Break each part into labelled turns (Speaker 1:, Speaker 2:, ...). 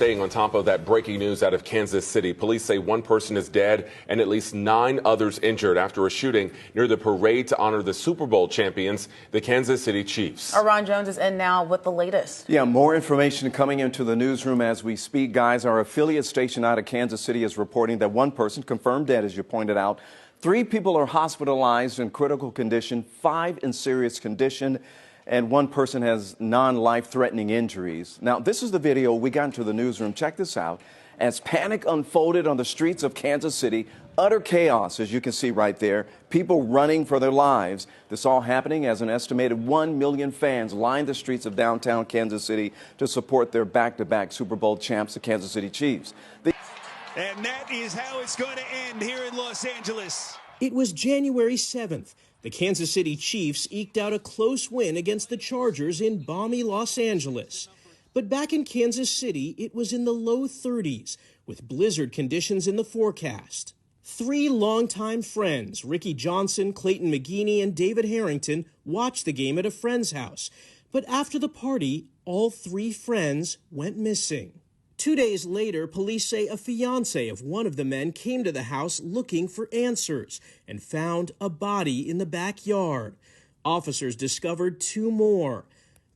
Speaker 1: Staying on top of that breaking news out of Kansas City, police say one person is dead and at least 9 others injured after a shooting near the parade to honor the Super Bowl champions, the Kansas City Chiefs.
Speaker 2: Ron Jones is in now with the latest.
Speaker 3: Yeah, more information coming into the newsroom as we speak, guys. Our affiliate station out of Kansas City is reporting that one person confirmed dead, as you pointed out. 3 people are hospitalized in critical condition, 5 in serious condition, and 1 person has non-life-threatening injuries. Now, this is the video we got into the newsroom. Check this out. As panic unfolded on the streets of Kansas City, utter chaos, as you can see right there, people running for their lives. This all happening as an estimated 1 million fans lined the streets of downtown Kansas City to support their back-to-back Super Bowl champs, the Kansas City Chiefs.
Speaker 4: And that is how it's going to end here in Los Angeles.
Speaker 5: It was January 7th. The Kansas City Chiefs eked out a close win against the Chargers in balmy Los Angeles. But back in Kansas City, it was in the low 30s, with blizzard conditions in the forecast. 3 longtime friends, Ricky Johnson, Clayton McGeeney, and David Harrington, watched the game at a friend's house. But after the party, all 3 friends went missing. 2 days later, police say a fiancé of one of the men came to the house looking for answers and found a body in the backyard. Officers discovered 2 more.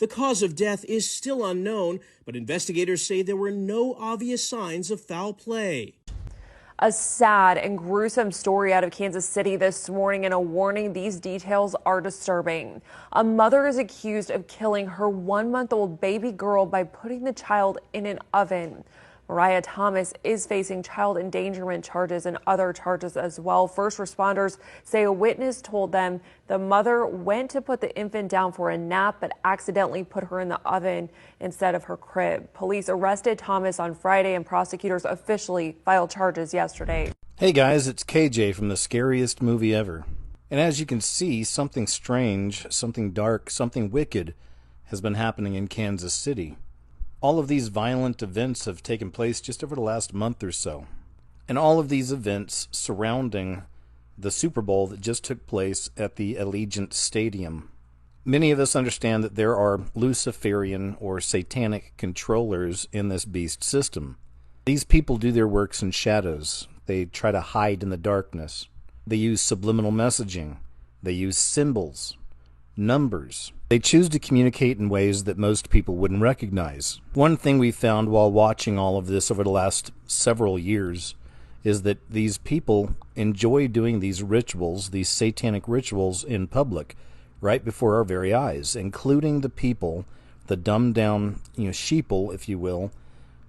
Speaker 5: The cause of death is still unknown, but investigators say there were no obvious signs of foul play.
Speaker 6: A sad and gruesome story out of Kansas City this morning, and a warning, these details are disturbing. A mother is accused of killing her 1-month-old baby girl by putting the child in an oven. Mariah Thomas is facing child endangerment charges and other charges as well. First responders say a witness told them the mother went to put the infant down for a nap but accidentally put her in the oven instead of her crib. Police arrested Thomas on Friday and prosecutors officially filed charges yesterday.
Speaker 7: Hey guys, it's KJ from The Scariest Movie Ever. And as you can see, something strange, something dark, something wicked has been happening in Kansas City. All of these violent events have taken place just over the last month or so. And all of these events surrounding the Super Bowl that just took place at the Allegiant Stadium. Many of us understand that there are Luciferian or Satanic controllers in this beast system. These people do their works in shadows. They try to hide in the darkness. They use subliminal messaging. They use symbols, numbers. They choose to communicate in ways that most people wouldn't recognize. One thing we found while watching all of this over the last several years is that these people enjoy doing these rituals, these satanic rituals in public, right before our very eyes, including the people, the dumbed down, sheeple, if you will,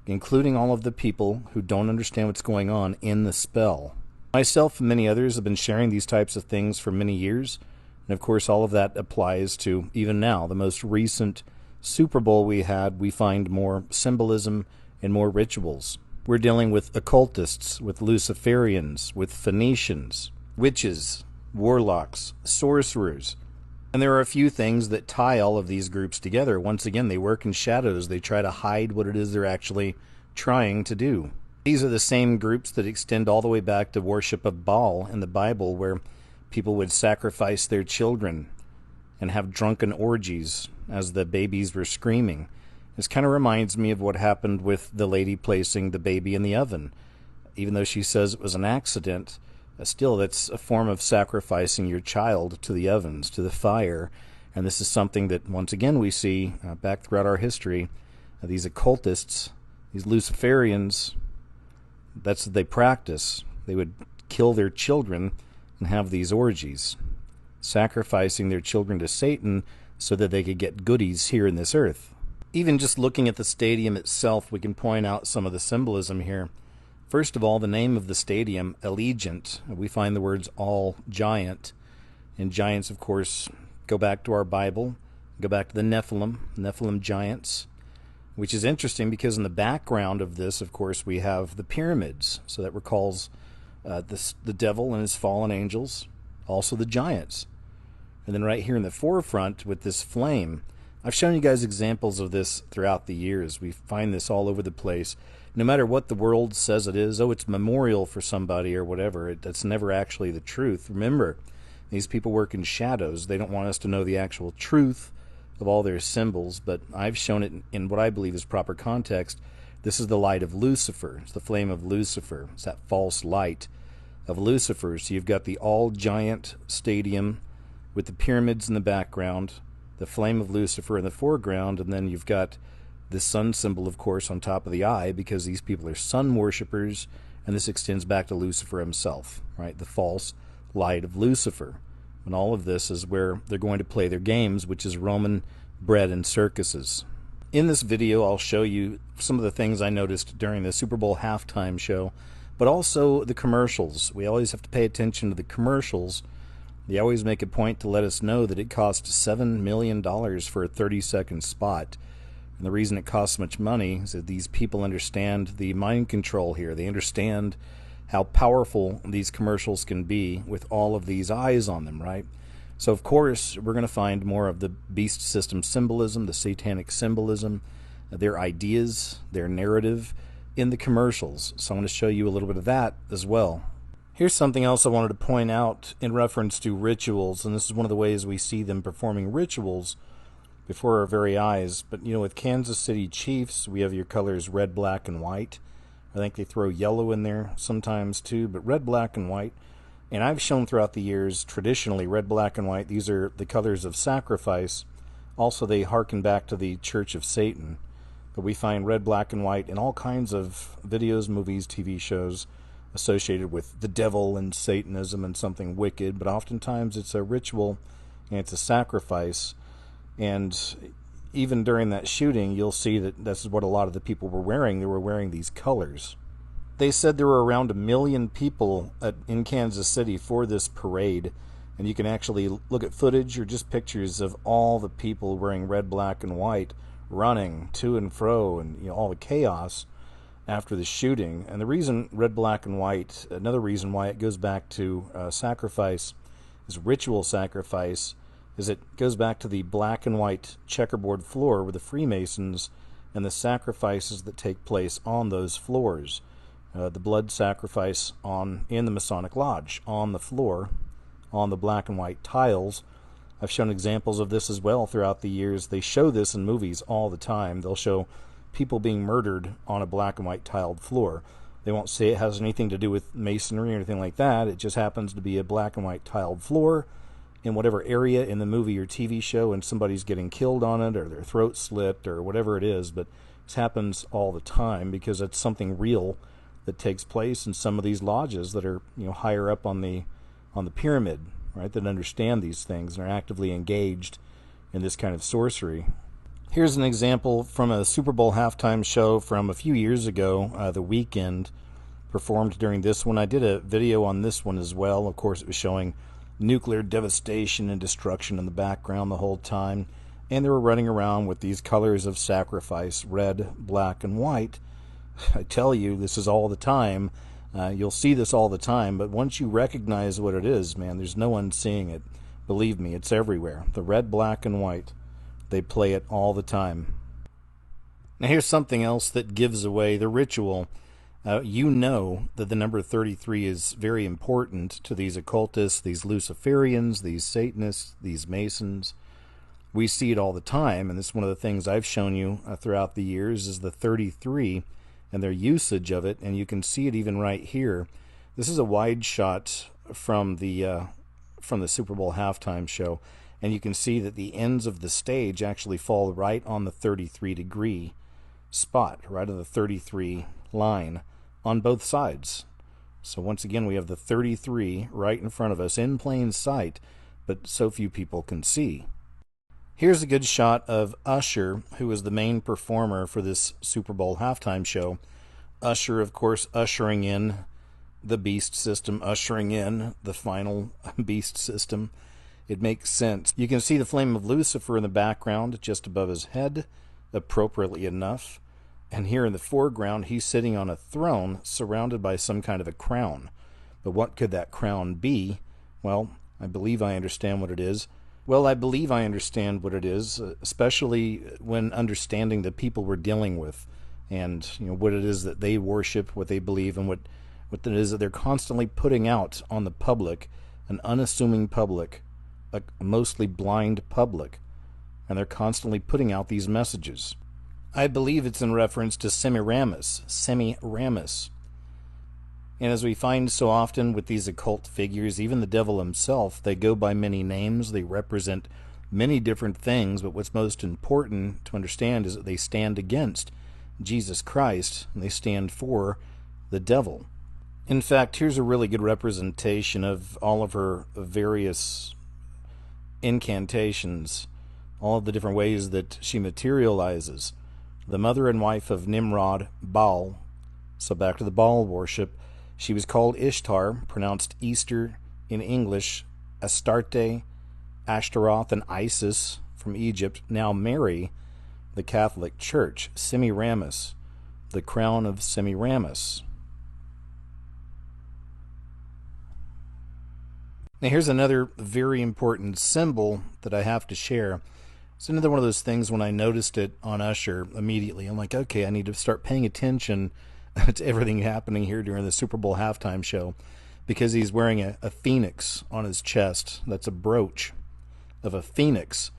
Speaker 7: including all of the people who don't understand what's going on in the spell. Myself and many others have been sharing these types of things for many years. And of course, all of that applies to, even now, the most recent Super Bowl we had. We find more symbolism and more rituals. We're dealing with occultists, with Luciferians, with Phoenicians, witches, warlocks, sorcerers. And there are a few things that tie all of these groups together. Once again, they work in shadows. They try to hide what it is they're actually trying to do. These are the same groups that extend all the way back to worship of Baal in the Bible, where people would sacrifice their children and have drunken orgies as the babies were screaming. This kind of reminds me of what happened with the lady placing the baby in the oven. Even though she says it was an accident, still that's a form of sacrificing your child to the ovens, to the fire. And this is something that, once again, we see back throughout our history. These occultists, these Luciferians, that's what they practice. They would kill their children and have these orgies, sacrificing their children to Satan so that they could get goodies here in this earth. Even just looking at the stadium itself, we can point out some of the symbolism here. First of all, the name of the stadium, Allegiant, we find the words all giant. And giants, of course, go back to our Bible, go back to the Nephilim giants, which is interesting because in the background of this, of course, we have the pyramids. So that recalls the devil and his fallen angels, also the giants. And then right here in the forefront with this flame, I've shown you guys examples of this throughout the years. We find this all over the place. No matter what the world says it is, it's memorial for somebody or whatever, that's never actually the truth. Remember, these people work in shadows. They don't want us to know the actual truth of all their symbols, but I've shown it in what I believe is proper context, This is the light of Lucifer. It's the flame of Lucifer. It's that false light of Lucifer. So you've got the all-giant stadium with the pyramids in the background, the flame of Lucifer in the foreground, and then you've got the sun symbol, of course, on top of the eye, because these people are sun worshippers, and this extends back to Lucifer himself, right? The false light of Lucifer. And all of this is where they're going to play their games, which is Roman bread and circuses. In this video, I'll show you some of the things I noticed during the Super Bowl halftime show, but also the commercials. We always have to pay attention to the commercials. They always make a point to let us know that it costs $7 million for a 30-second spot. And the reason it costs so much money is that these people understand the mind control here. They understand how powerful these commercials can be with all of these eyes on them, right? So, of course, we're going to find more of the beast system symbolism, the satanic symbolism, their ideas, their narrative in the commercials. So I'm going to show you a little bit of that as well. Here's something else I wanted to point out in reference to rituals, and this is one of the ways we see them performing rituals before our very eyes. But, you know, with Kansas City Chiefs, we have your colors red, black, and white. I think they throw yellow in there sometimes too, but red, black, and white. And I've shown throughout the years, traditionally, red, black, and white, these are the colors of sacrifice. Also, they hearken back to the Church of Satan. But we find red, black, and white in all kinds of videos, movies, TV shows associated with the devil and Satanism and something wicked. But oftentimes it's a ritual and it's a sacrifice. And even during that shooting, you'll see that this is what a lot of the people were wearing. They were wearing these colors. They said there were around 1 million people in Kansas City for this parade, and you can actually look at footage or just pictures of all the people wearing red, black, and white running to and fro, and you know, all the chaos after the shooting. And the reason red, black, and white, another reason why it goes back to sacrifice, is ritual sacrifice, is it goes back to the black and white checkerboard floor with the Freemasons and the sacrifices that take place on those floors. The blood sacrifice in the Masonic Lodge, on the floor, on the black and white tiles. I've shown examples of this as well throughout the years. They show this in movies all the time. They'll show people being murdered on a black and white tiled floor. They won't say it has anything to do with masonry or anything like that. It just happens to be a black and white tiled floor in whatever area in the movie or TV show, and somebody's getting killed on it, or their throat slit, or whatever it is. But this happens all the time because it's something real that takes place in some of these lodges that are, you know, higher up on the pyramid, right, that understand these things and are actively engaged in this kind of sorcery. Here's an example from a Super Bowl halftime show from a few years ago. The Weeknd performed during this one. I did a video on this one as well. Of course, it was showing nuclear devastation and destruction in the background the whole time, and they were running around with these colors of sacrifice, red, black, and white. I tell you, this is all the time. You'll see this all the time, but once you recognize what it is, man, there's no one seeing it. Believe me, it's everywhere. The red, black, and white. They play it all the time. Now here's something else that gives away the ritual. You know that the number 33 is very important to these occultists, these Luciferians, these Satanists, these Masons. We see it all the time, and this is one of the things I've shown you throughout the years is the 33 and their usage of it, and you can see it even right here. This is a wide shot from the Super Bowl halftime show, and you can see that the ends of the stage actually fall right on the 33-degree spot, right on the 33 line on both sides. So once again, we have the 33 right in front of us in plain sight, but so few people can see. Here's a good shot of Usher, who is the main performer for this Super Bowl halftime show. Usher, of course, ushering in the beast system, ushering in the final beast system. It makes sense. You can see the flame of Lucifer in the background just above his head, appropriately enough. And here in the foreground, he's sitting on a throne surrounded by some kind of a crown. But what could that crown be? Well, I believe I understand what it is. Especially when understanding the people we're dealing with, and you know what it is that they worship, what they believe, and what it is that they're constantly putting out on the public, an unassuming public, a mostly blind public, and they're constantly putting out these messages. I believe it's in reference to Semiramis. And as we find so often with these occult figures, even the devil himself, they go by many names. They represent many different things, but what's most important to understand is that they stand against Jesus Christ, and they stand for the devil. In fact, here's a really good representation of all of her various incantations, all of the different ways that she materializes. The mother and wife of Nimrod, Baal, so back to the Baal worship, she was called Ishtar, pronounced Easter in English, Astarte, Ashtaroth, and Isis from Egypt. Now Mary, the Catholic Church, Semiramis, the crown of Semiramis. Now here's another very important symbol that I have to share. It's another one of those things when I noticed it on Usher immediately. I'm like, okay, I need to start paying attention to everything happening here during the Super Bowl halftime show, because he's wearing a phoenix on his chest. That's a brooch of a phoenix.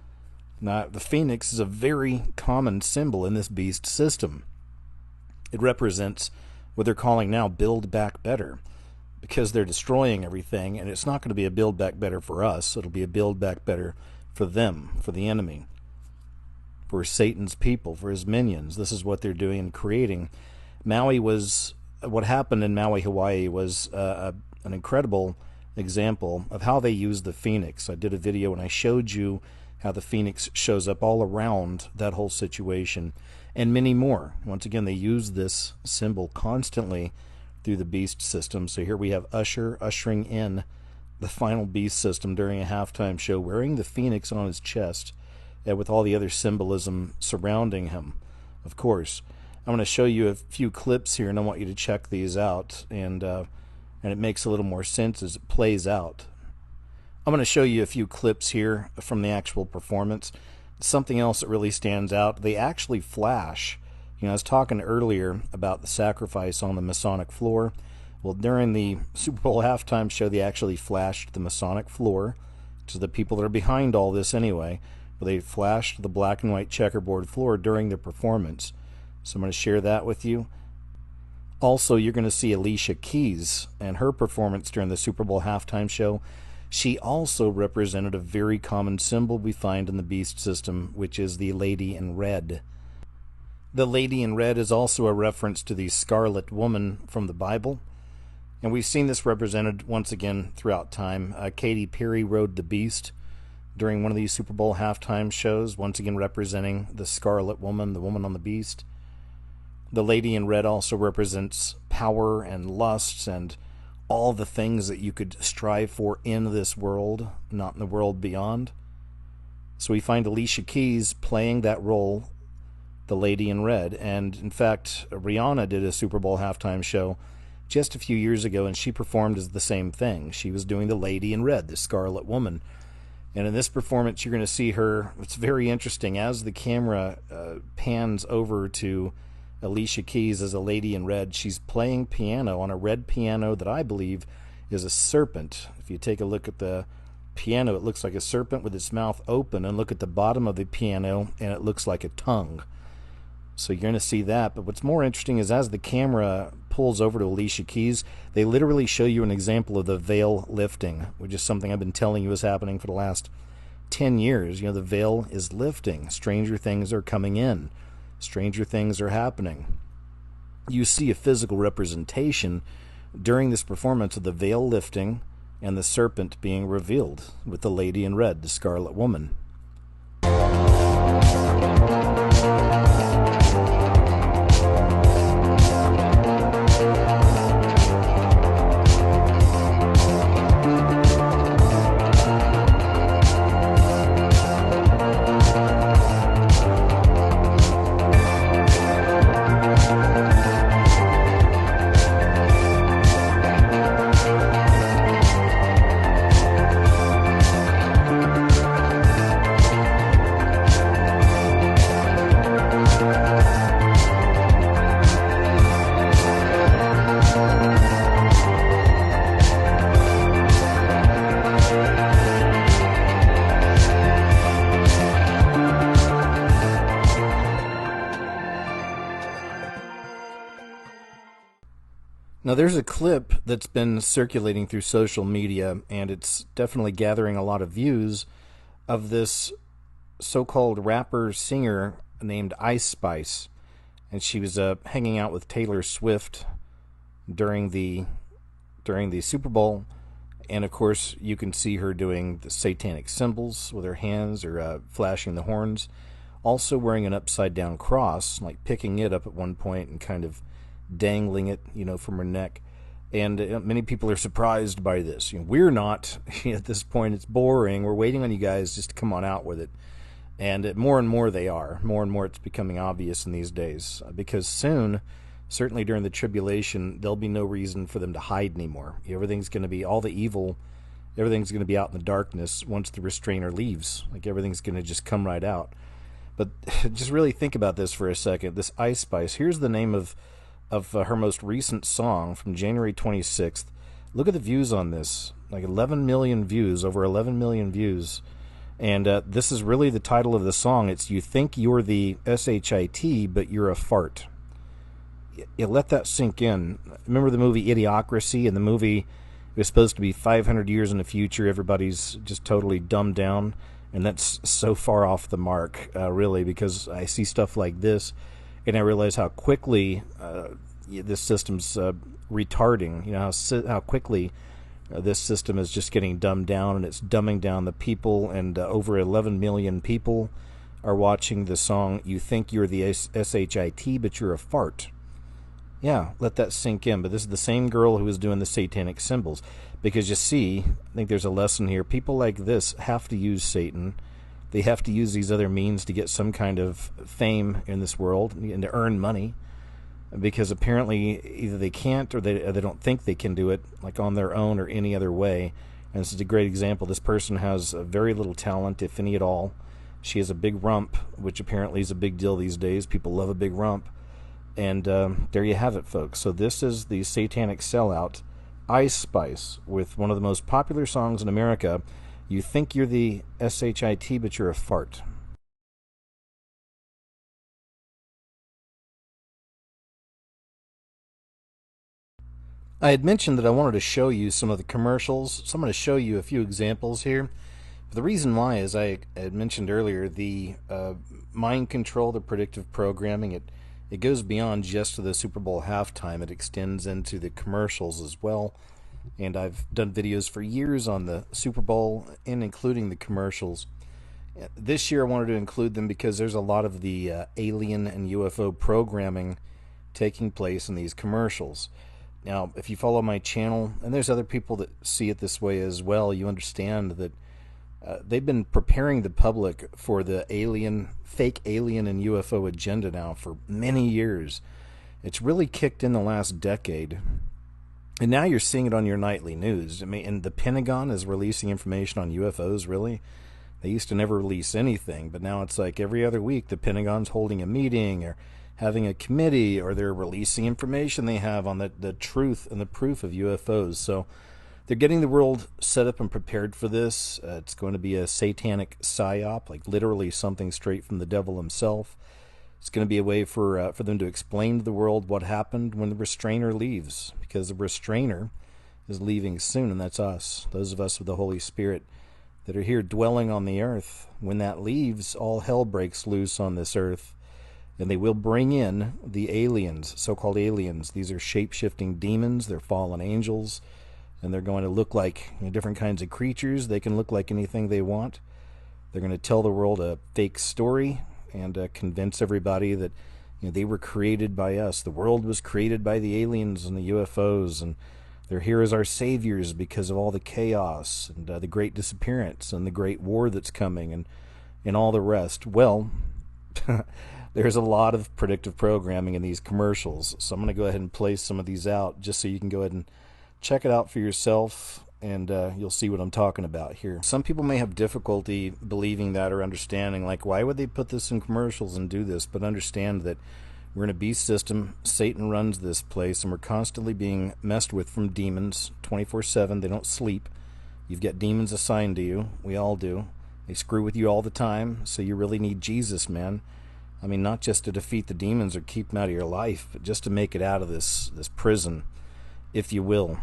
Speaker 7: Now, the phoenix is a very common symbol in this beast system. It represents what they're calling now Build Back Better, because they're destroying everything, and it's not going to be a Build Back Better for us. It'll be a Build Back Better for them, for the enemy, for Satan's people, for his minions. This is what they're doing and creating. What happened in Maui, Hawaii was an incredible example of how they use the phoenix. I did a video and I showed you how the phoenix shows up all around that whole situation, and many more. Once again, they use this symbol constantly through the beast system. So here we have Usher ushering in the final beast system during a halftime show, wearing the phoenix on his chest, with all the other symbolism surrounding him. Of course, I'm going to show you a few clips here, and I want you to check these out, and it makes a little more sense as it plays out. I'm going to show you a few clips here from the actual performance. Something else that really stands out, they actually flash. I was talking earlier about the sacrifice on the Masonic floor. Well, during the Super Bowl halftime show, they actually flashed the Masonic floor to the people that are behind all this anyway. But they flashed the black and white checkerboard floor during the performance. So I'm going to share that with you. Also, you're going to see Alicia Keys and her performance during the Super Bowl halftime show. She also represented a very common symbol we find in the beast system, which is the lady in red. The lady in red is also a reference to the Scarlet Woman from the Bible. And we've seen this represented once again throughout time. Katy Perry rode the beast during one of these Super Bowl halftime shows, once again representing the Scarlet Woman, the woman on the beast. The lady in red also represents power and lusts and all the things that you could strive for in this world, not in the world beyond. So we find Alicia Keys playing that role, the lady in red. And in fact, Rihanna did a Super Bowl halftime show just a few years ago, and she performed as the same thing. She was doing the lady in red, the Scarlet Woman. And in this performance, you're going to see her. It's very interesting. As the camera pans over to Alicia Keys as a lady in red, she's playing piano on a red piano that I believe is a serpent. If you take a look at the piano, it looks like a serpent with its mouth open, and look at the bottom of the piano, and it looks like a tongue. So you're going to see that. But what's more interesting is as the camera pulls over to Alicia Keys, they literally show you an example of the veil lifting, which is something I've been telling you is happening for the last 10 years. The veil is lifting. Stranger things are coming in. Stranger things are happening. You see a physical representation during this performance of the veil lifting and the serpent being revealed with the lady in red, the Scarlet Woman. Now, there's a clip that's been circulating through social media, and it's definitely gathering a lot of views, of this so-called rapper singer named Ice Spice. And she was hanging out with Taylor Swift during the Super Bowl. And of course, you can see her doing the satanic symbols with her hands, or flashing the horns. Also wearing an upside-down cross, like picking it up at one point and kind of dangling it, from her neck. And many people are surprised by this. We're not. At this point, it's boring. We're waiting on you guys just to come on out with it. And more and more they are. More and more it's becoming obvious in these days. Because soon, certainly during the tribulation, there'll be no reason for them to hide anymore. Everything's going to be, all the evil, everything's going to be out in the darkness once the restrainer leaves. Like, everything's going to just come right out. But just really think about this for a second. This Ice Spice, here's the name of her most recent song from January 26th. Look at the views on this. Like 11 million views, over 11 million views. And this is really the title of the song. It's "You Think You're the SHIT, but You're a Fart." You let that sink in. Remember the movie Idiocracy? In the movie, it was supposed to be 500 years in the future. Everybody's just totally dumbed down. And that's so far off the mark, really, because I see stuff like this, and I realize how quickly this system's retarding. How quickly this system is just getting dumbed down, and it's dumbing down the people. And over 11 million people are watching the song "You Think You're the SHIT, but You're a Fart." Yeah, let that sink in. But this is the same girl who was doing the satanic symbols. Because you see, I think there's a lesson here. People like this have to use Satan. They have to use these other means to get some kind of fame in this world and to earn money. Because apparently either they can't, or they don't think they can do it, like on their own or any other way. And this is a great example. This person has very little talent, if any at all. She has a big rump, which apparently is a big deal these days. People love a big rump. And there you have it, folks. So this is the satanic sellout, Ice Spice, with one of the most popular songs in America, "You Think You're the SHIT, but You're a Fart." I had mentioned that I wanted to show you some of the commercials, so I'm going to show you a few examples here. The reason why is, I had mentioned earlier, the mind control, the predictive programming, it goes beyond just the Super Bowl halftime. It extends into the commercials as well. And I've done videos for years on the Super Bowl, and including the commercials. This year I wanted to include them because there's a lot of the alien and UFO programming taking place in these commercials. Now, if you follow my channel, and there's other people that see it this way as well, you understand that they've been preparing the public for the fake alien and UFO agenda now for many years. It's really kicked in the last decade. And now you're seeing it on your nightly news. I mean, and the Pentagon is releasing information on UFOs, really? They used to never release anything, but now it's like every other week the Pentagon's holding a meeting or having a committee, or they're releasing information they have on the truth and the proof of UFOs. So they're getting the world set up and prepared for this. It's going to be a satanic psyop, like literally something straight from the devil himself. It's going to be a way for them to explain to the world what happened when the restrainer leaves, because the restrainer is leaving soon, and that's us, those of us with the Holy Spirit that are here dwelling on the earth. When that leaves, all hell breaks loose on this earth, and they will bring in the aliens, so-called aliens. These are shape-shifting demons. They're fallen angels, and they're going to look like different kinds of creatures. They can look like anything they want. They're going to tell the world a fake story and convince everybody that they were created by us. The world was created by the aliens and the UFOs, and they're here as our saviors because of all the chaos and the great disappearance and the great war that's coming and all the rest. Well, there's a lot of predictive programming in these commercials, so I'm going to go ahead and play some of these out just so you can go ahead and check it out for yourself, and you'll see what I'm talking about here. Some people may have difficulty believing that or understanding, like, why would they put this in commercials and do this? But understand that we're in a beast system. Satan runs this place, and we're constantly being messed with from demons 24/7. They don't sleep. You've got demons assigned to you. We all do. They screw with you all the time, so you really need Jesus, man. I mean, not just to defeat the demons or keep them out of your life, but just to make it out of this prison. if you will.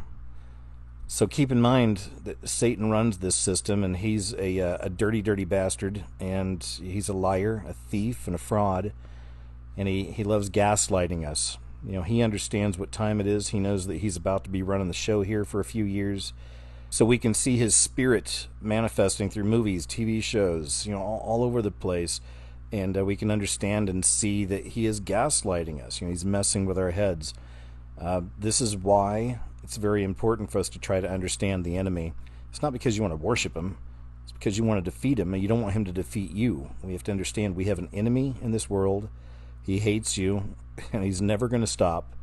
Speaker 7: So keep in mind that Satan runs this system, and he's a dirty, dirty bastard, and he's a liar, a thief, and a fraud, and he loves gaslighting us. He understands what time it is. He knows that he's about to be running the show here for a few years. So we can see his spirit manifesting through movies, TV shows, all over the place. And we can understand and see that he is gaslighting us. He's messing with our heads. This is why it's very important for us to try to understand the enemy. It's not because you want to worship him. It's because you want to defeat him, and you don't want him to defeat you. We have to understand we have an enemy in this world. He hates you, and he's never going to stop.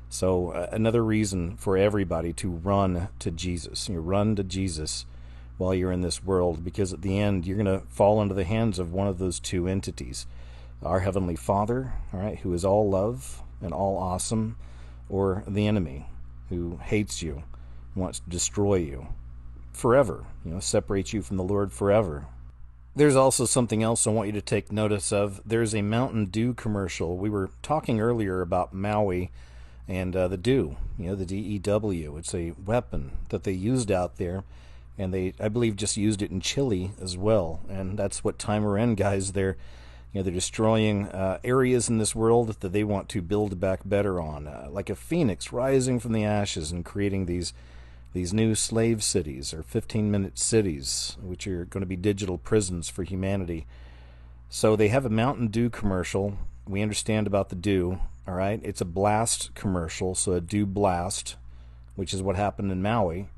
Speaker 7: So another reason for everybody to run to Jesus. Run to Jesus while you're in this world, because at the end you're going to fall into the hands of one of those two entities. Our Heavenly Father, all right, who is all love and all awesome, or the enemy who hates you, wants to destroy you forever, separate you from the Lord forever. There's also something else I want you to take notice of. There's a Mountain Dew commercial. We were talking earlier about Maui and the Dew, the DEW. It's a weapon that they used out there, and they, I believe, just used it in Chile as well. And that's what time we're in, guys. They're destroying areas in this world that they want to build back better on, like a phoenix rising from the ashes and creating these new slave cities, or 15-minute cities, which are going to be digital prisons for humanity. So they have a Mountain Dew commercial. We understand about the Dew, all right? It's a blast commercial, so a Dew blast, which is what happened in Maui.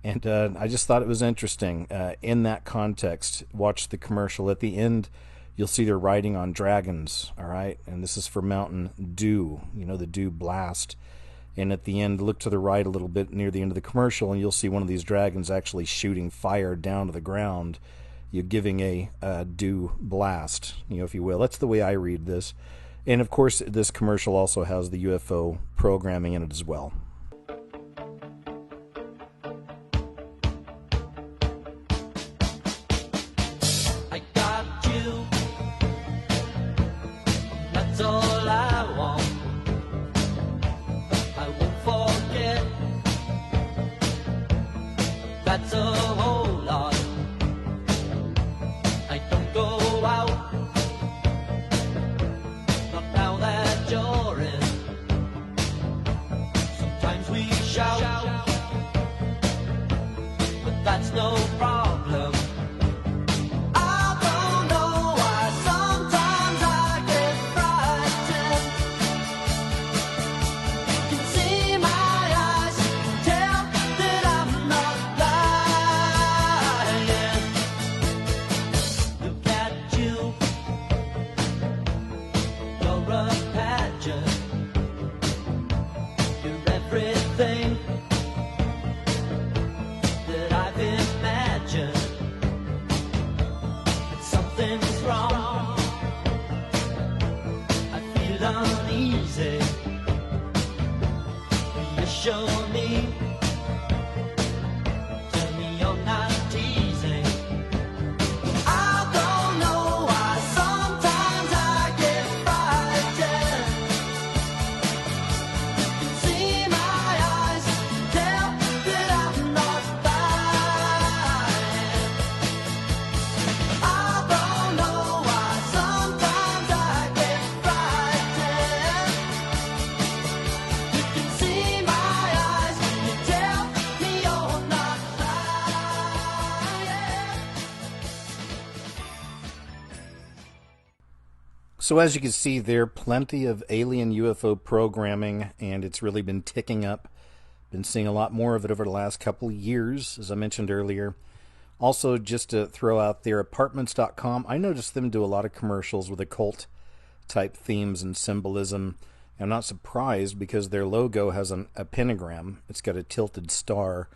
Speaker 7: And I just thought it was interesting. In that context, watch the commercial. At the end, you'll see they're riding on dragons, all right? And this is for Mountain Dew, the Dew blast. And at the end, look to the right a little bit near the end of the commercial, and you'll see one of these dragons actually shooting fire down to the ground. You're giving a Dew blast, if you will. That's the way I read this. And of course, this commercial also has the UFO programming in it as well.
Speaker 8: I got you. That's all I want. I won't forget. That's a whole lot. I don't go out. Not now that you're in. Sometimes we shout, but that's no problem. I don't know why sometimes I get frightened. You can see my eyes, tell that I'm not lying. Look at you, you're a pageant. You're everything that I've imagined. But something's wrong. I feel uneasy. Reassure me. Tell me you're not teasing. I don't know why sometimes I get frightened. You can see my eyes, tell that I'm not lying. I don't know why sometimes I get frightened. You can see my eyes, you tell me you're not lying.
Speaker 7: So as you can see there, plenty of alien UFO programming, and it's really been ticking up. Been seeing a lot more of it over the last couple of years, as I mentioned earlier. Also, just to throw out there, apartments.com, I noticed them do a lot of commercials with occult type themes and symbolism. I'm not surprised because their logo has a pentagram. It's got a tilted star.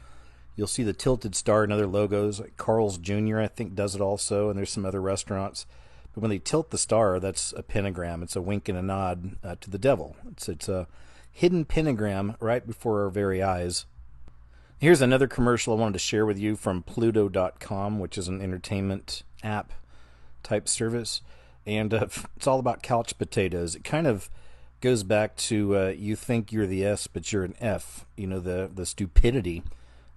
Speaker 7: You'll see the tilted star in other logos. Like Carl's Jr., I think, does it also, and there's some other restaurants. But when they tilt the star, that's a pentagram. It's a wink and a nod to the devil. It's a hidden pentagram right before our very eyes. Here's another commercial I wanted to share with you from Pluto.com, which is an entertainment app type service. And it's all about couch potatoes. It kind of Goes back to you think you're the S, but you're an F. You know, the stupidity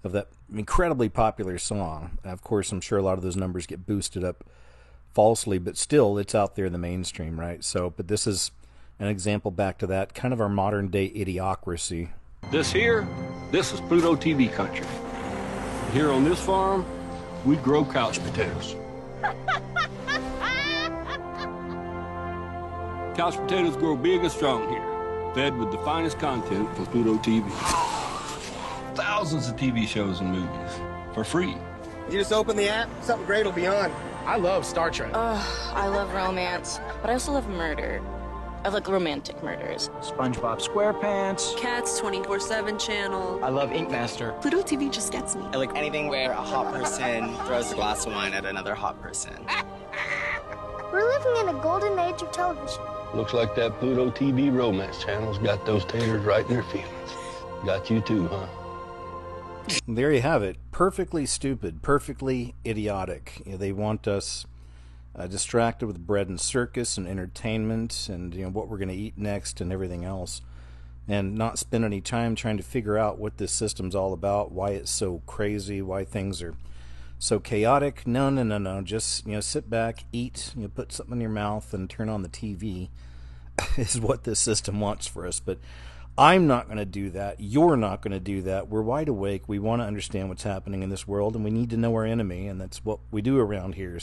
Speaker 7: of that incredibly popular song. Of course, I'm sure a lot of those numbers get boosted up falsely, but still, it's out there in the mainstream, right? So, but this is an example back to that, kind of our modern day idiocracy.
Speaker 9: This is Pluto TV country. Here on this farm, we grow couch potatoes. Couch potatoes grow big and strong here, fed with the finest content from Pluto TV. Thousands of TV shows and movies for free.
Speaker 10: You just open the app, something great will be on.
Speaker 11: I love Star Trek.
Speaker 12: I love romance, but I also love murder. I like romantic murders.
Speaker 10: SpongeBob SquarePants.
Speaker 12: Cats 24/7 channel.
Speaker 10: I love Ink Master.
Speaker 12: Pluto TV just gets me.
Speaker 10: I like anything where a hot person throws a glass of wine at another hot person.
Speaker 13: We're living in a golden age of television.
Speaker 9: Looks like that Pluto TV romance channel's got those taters right in their feelings. Got you too, huh?
Speaker 7: There you have it. Perfectly stupid, perfectly idiotic. You know, they want us distracted with bread and circus and entertainment and, you know, what we're going to eat next and everything else, and not spend any time trying to figure out what this system's all about, why it's so crazy, why things are so chaotic. No. Just, you know, sit back, eat, you know, put something in your mouth and turn on the TV is what this system wants for us. But I'm not going to do that. You're not going to do that. We're wide awake. We want to understand what's happening in this world, and we need to know our enemy, and that's what we do around here.